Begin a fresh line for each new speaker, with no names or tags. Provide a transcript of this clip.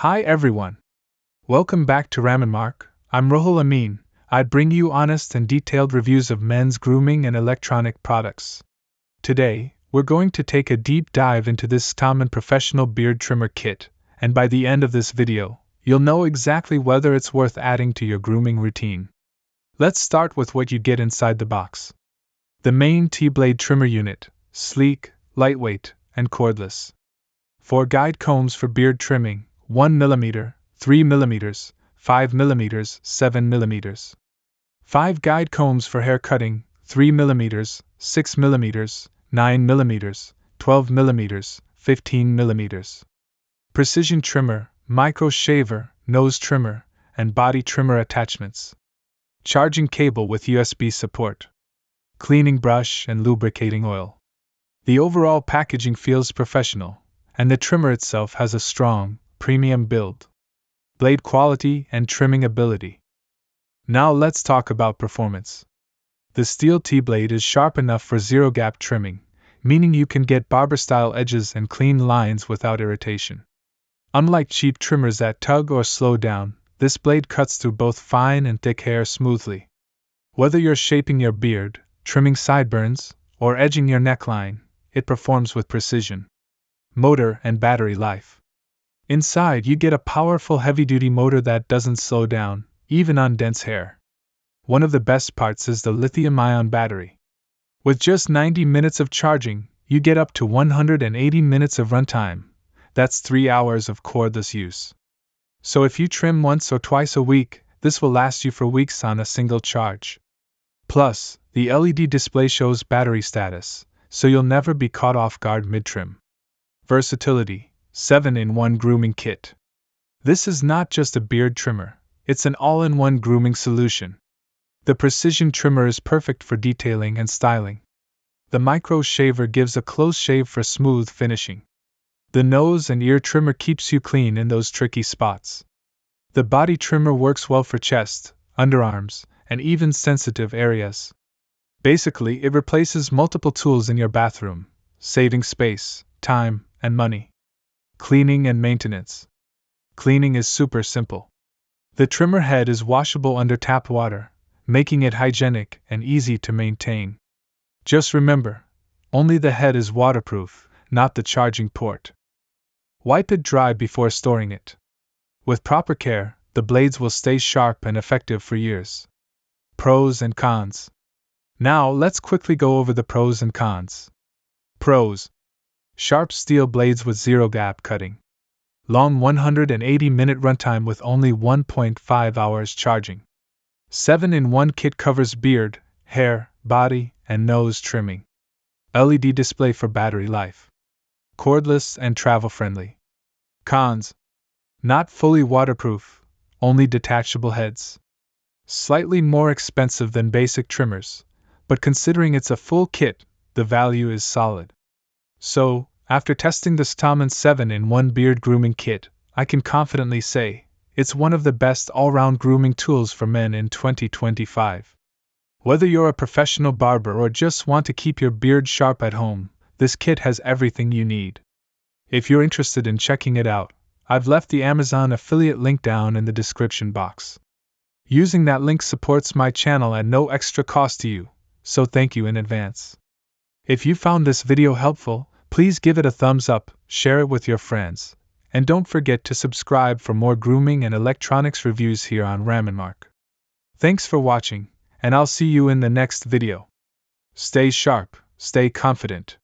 Hi everyone. Welcome back to Raminmark. I'm Ruhul Amin. I bring you honest and detailed reviews of men's grooming and electronic products. Today, we're going to take a deep dive into this Raminhub professional beard trimmer kit, and by the end of this video, you'll know exactly whether it's worth adding to your grooming routine. Let's start with what you get inside the box. The main T-blade trimmer unit, sleek, lightweight, and cordless. 4 guide combs for beard trimming, 1 mm, 3 mm, 5 mm, 7 mm. 5 guide combs for hair cutting, 3 mm, 6 mm, 9 mm, 12 mm, 15 mm. Precision trimmer, micro shaver, nose trimmer, and body trimmer attachments. Charging cable with USB support. Cleaning brush and lubricating oil. The overall packaging feels professional, and the trimmer itself has a strong, premium build. Blade quality and trimming ability. Now let's talk about performance. The steel T-blade is sharp enough for zero-gap trimming, meaning you can get barber-style edges and clean lines without irritation. Unlike cheap trimmers that tug or slow down, this blade cuts through both fine and thick hair smoothly. Whether you're shaping your beard, trimming sideburns, or edging your neckline, it performs with precision. Motor and battery life. Inside, you get a powerful heavy-duty motor that doesn't slow down, even on dense hair. One of the best parts is the lithium-ion battery. With just 90 minutes of charging, you get up to 180 minutes of runtime. That's 3 hours of cordless use. So if you trim once or twice a week, this will last you for weeks on a single charge. Plus, the LED display shows battery status, so you'll never be caught off guard mid-trim. Versatility. 7-in-1 grooming kit. This is not just a beard trimmer, it's an all-in-one grooming solution. The precision trimmer is perfect for detailing and styling. The micro shaver gives a close shave for smooth finishing. The nose and ear trimmer keeps you clean in those tricky spots. The body trimmer works well for chest, underarms, and even sensitive areas. Basically, it replaces multiple tools in your bathroom, saving space, time, and money. Cleaning and maintenance. Cleaning is super simple. The trimmer head is washable under tap water, making it hygienic and easy to maintain. Just remember, only the head is waterproof, not the charging port. Wipe it dry before storing it. With proper care, the blades will stay sharp and effective for years. Pros and cons. Now let's quickly go over the pros and cons. Pros. Sharp steel blades with zero-gap cutting. Long 180-minute runtime with only 1.5 hours charging. 7-in-1 kit covers beard, hair, body, and nose trimming. LED display for battery life. Cordless and travel-friendly. Cons. Not fully waterproof, only detachable heads. Slightly more expensive than basic trimmers, but considering it's a full kit, the value is solid. So, after testing this Raminhub 7-in-1 beard grooming kit, I can confidently say, it's one of the best all-round grooming tools for men in 2025. Whether you're a professional barber or just want to keep your beard sharp at home, this kit has everything you need. If you're interested in checking it out, I've left the Amazon affiliate link down in the description box. Using that link supports my channel at no extra cost to you, so thank you in advance. If you found this video helpful, please give it a thumbs up, share it with your friends, and don't forget to subscribe for more grooming and electronics reviews here on Raminmark. Thanks for watching, and I'll see you in the next video. Stay sharp, stay confident.